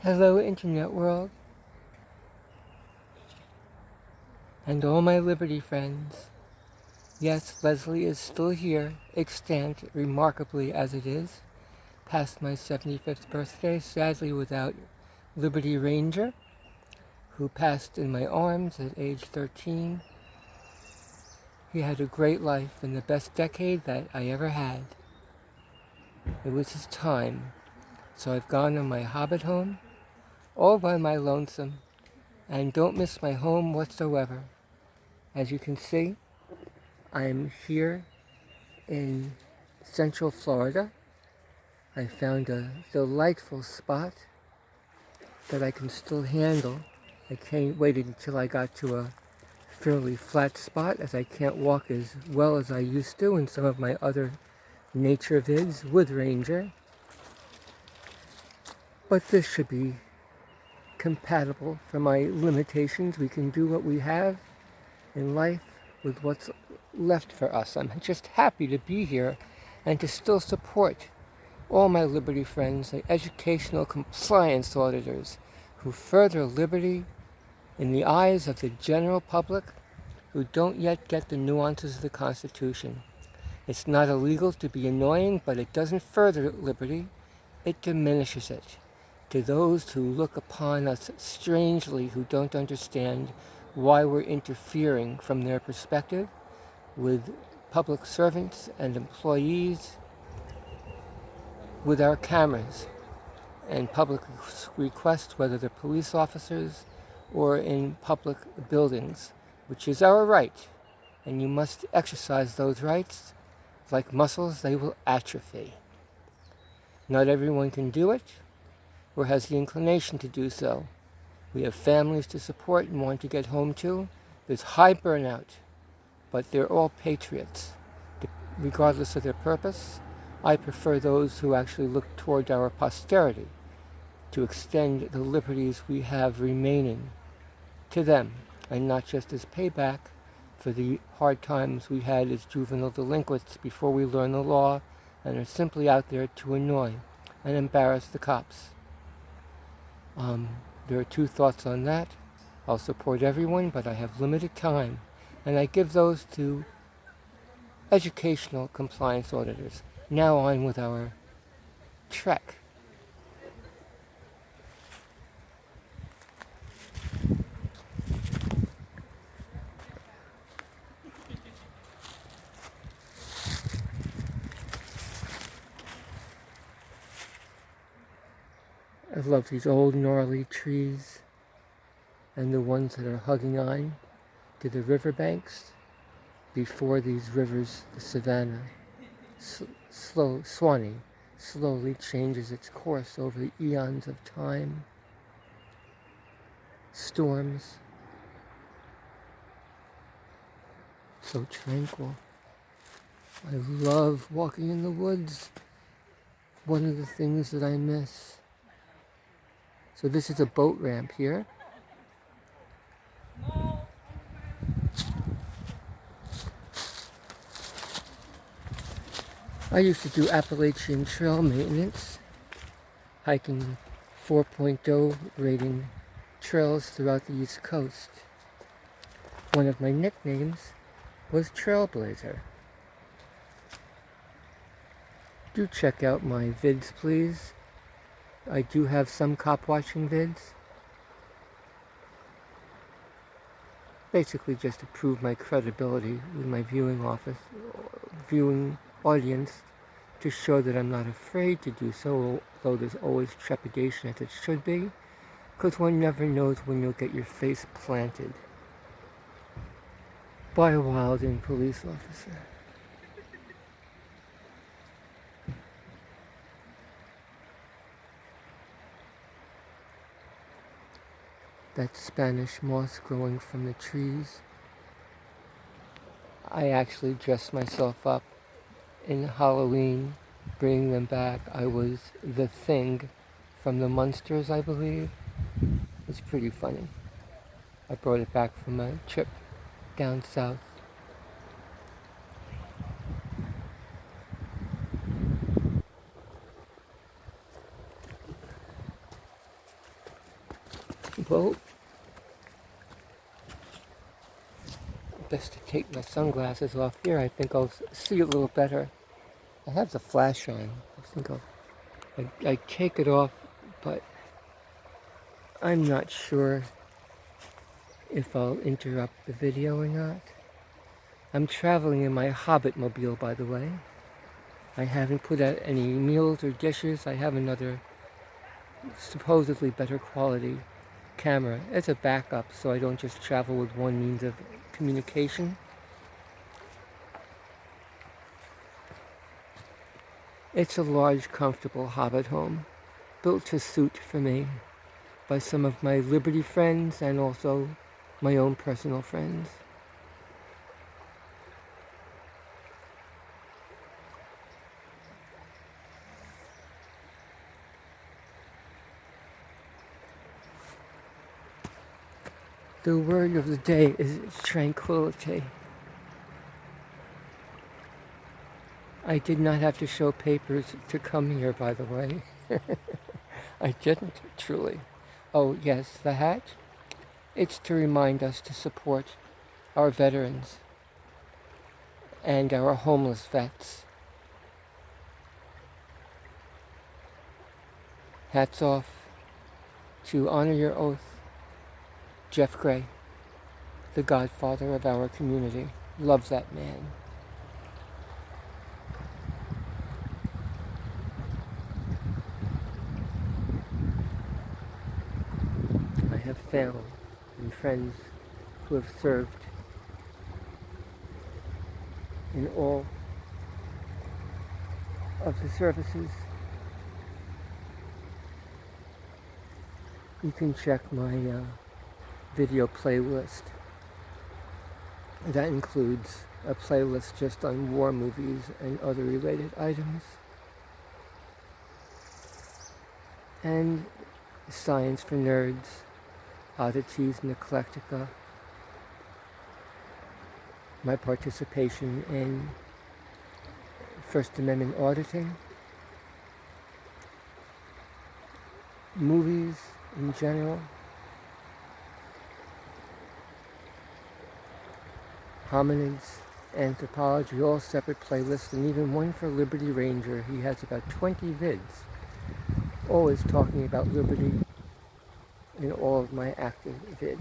Hello, Internet world, and all my Liberty friends. Yes, Leslie is still here, extant, remarkably as it is, past my 75th birthday, sadly without Liberty Ranger, who passed in my arms at age 13. He had a great life and the best decade that I ever had. It was his time, so I've gone to my Hobbit home, all by my lonesome, and don't miss my home whatsoever. As you can see, I'm here in Central Florida. I found a delightful spot that I can still handle. I waited until I got to a fairly flat spot, as I can't walk as well as I used to in some of my other nature vids with Ranger. But this should be compatible for my limitations. We can do what we have in life with what's left for us. I'm just happy to be here and to still support all my Liberty friends, the educational compliance auditors who further liberty in the eyes of the general public who don't yet get the nuances of the Constitution. It's not illegal to be annoying, but it doesn't further liberty, it diminishes it. To those who look upon us strangely, who don't understand why we're interfering from their perspective with public servants and employees, with our cameras and public requests, whether they're police officers or in public buildings, which is our right, and you must exercise those rights. Like muscles, they will atrophy. Not everyone can do it or has the inclination to do so. We have families to support and want to get home to. There's high burnout, but they're all patriots, regardless of their purpose. I prefer those who actually look toward our posterity to extend the liberties we have remaining to them, and not just as payback for the hard times we had as juvenile delinquents before we learn the law and are simply out there to annoy and embarrass the cops. There are two thoughts on that. I'll support everyone, but I have limited time, and I give those to educational compliance auditors. Now on with our trek. I love these old gnarly trees and the ones that are hugging on to the riverbanks before these rivers, the Savannah, Swanee, slowly changes its course over the eons of time. Storms, so tranquil. I love walking in the woods. One of the things that I miss. So this is a boat ramp here. I used to do Appalachian Trail maintenance, hiking 4.0 rating trails throughout the East Coast. One of my nicknames was Trailblazer. Do check out my vids, please. I do have some cop watching vids. Basically just to prove my credibility with my viewing audience, to show that I'm not afraid to do so, although there's always trepidation, as it should be, because one never knows when you'll get your face planted by a wilding police officer. That Spanish moss growing from the trees. I actually dressed myself up in Halloween, bringing them back. I was the Thing from the Munsters, I believe. It's pretty funny. I brought it back from a trip down south. Well, best to take my sunglasses off here. I think I'll see a little better. I have the flash on. I take it off, but I'm not sure if I'll interrupt the video or not. I'm traveling in my HOBBIT mobile, by the way. I haven't put out any meals or dishes. I have another supposedly better quality camera as a backup, so I don't just travel with one means of communication. It's a large, comfortable Hobbit home, built to suit for me by some of my Liberty friends and also my own personal friends. The word of the day is tranquility. I did not have to show papers to come here, by the way. I didn't, truly. Oh, yes, the hat? It's to remind us to support our veterans and our homeless vets. Hats off to honor your oath, Jeff Gray, the godfather of our community. Love that man. I have family and friends who have served in all of the services. You can check my video playlist. That includes a playlist just on war movies and other related items, and Science for Nerds, Oddities and Eclectica, my participation in First Amendment auditing, movies in general, hominids, anthropology, all separate playlists, and even one for Liberty Ranger. He has about 20 vids, always talking about liberty in all of my active vids.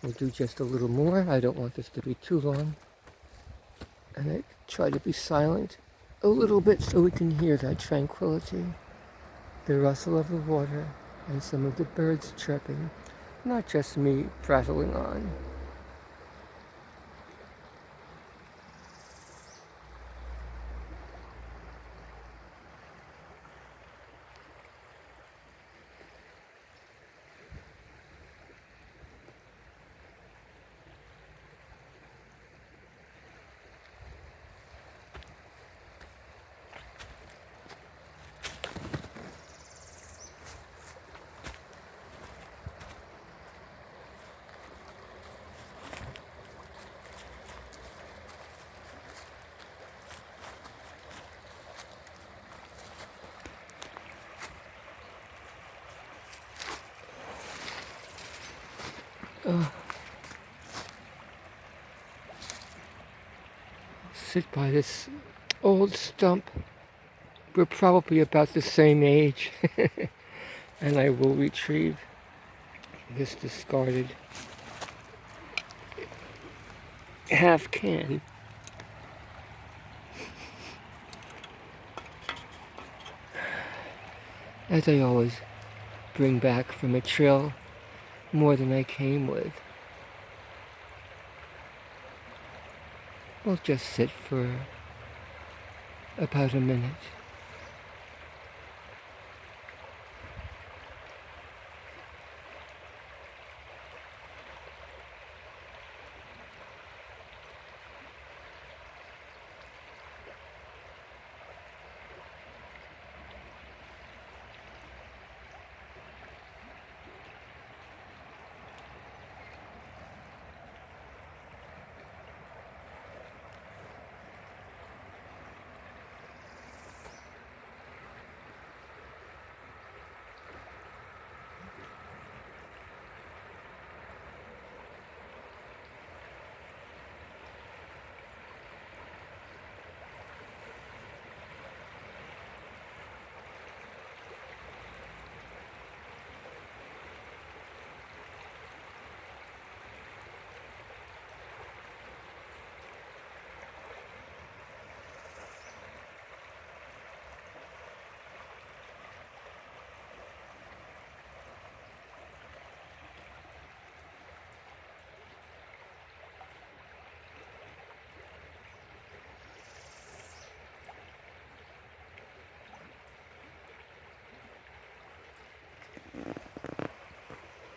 We'll do just a little more. I don't want this to be too long. And I try to be silent a little bit so we can hear that tranquility, the rustle of the water, and some of the birds chirping, not just me prattling on. Sit by this old stump. We're probably about the same age. And I will retrieve this discarded half can. As I always bring back from a trail more than I came with. We'll just sit for about a minute.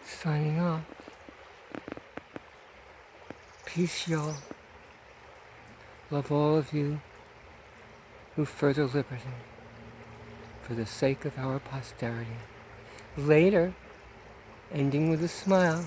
Signing off. Peace, y'all. Love all of you who further liberty for the sake of our posterity. Later, ending with a smile.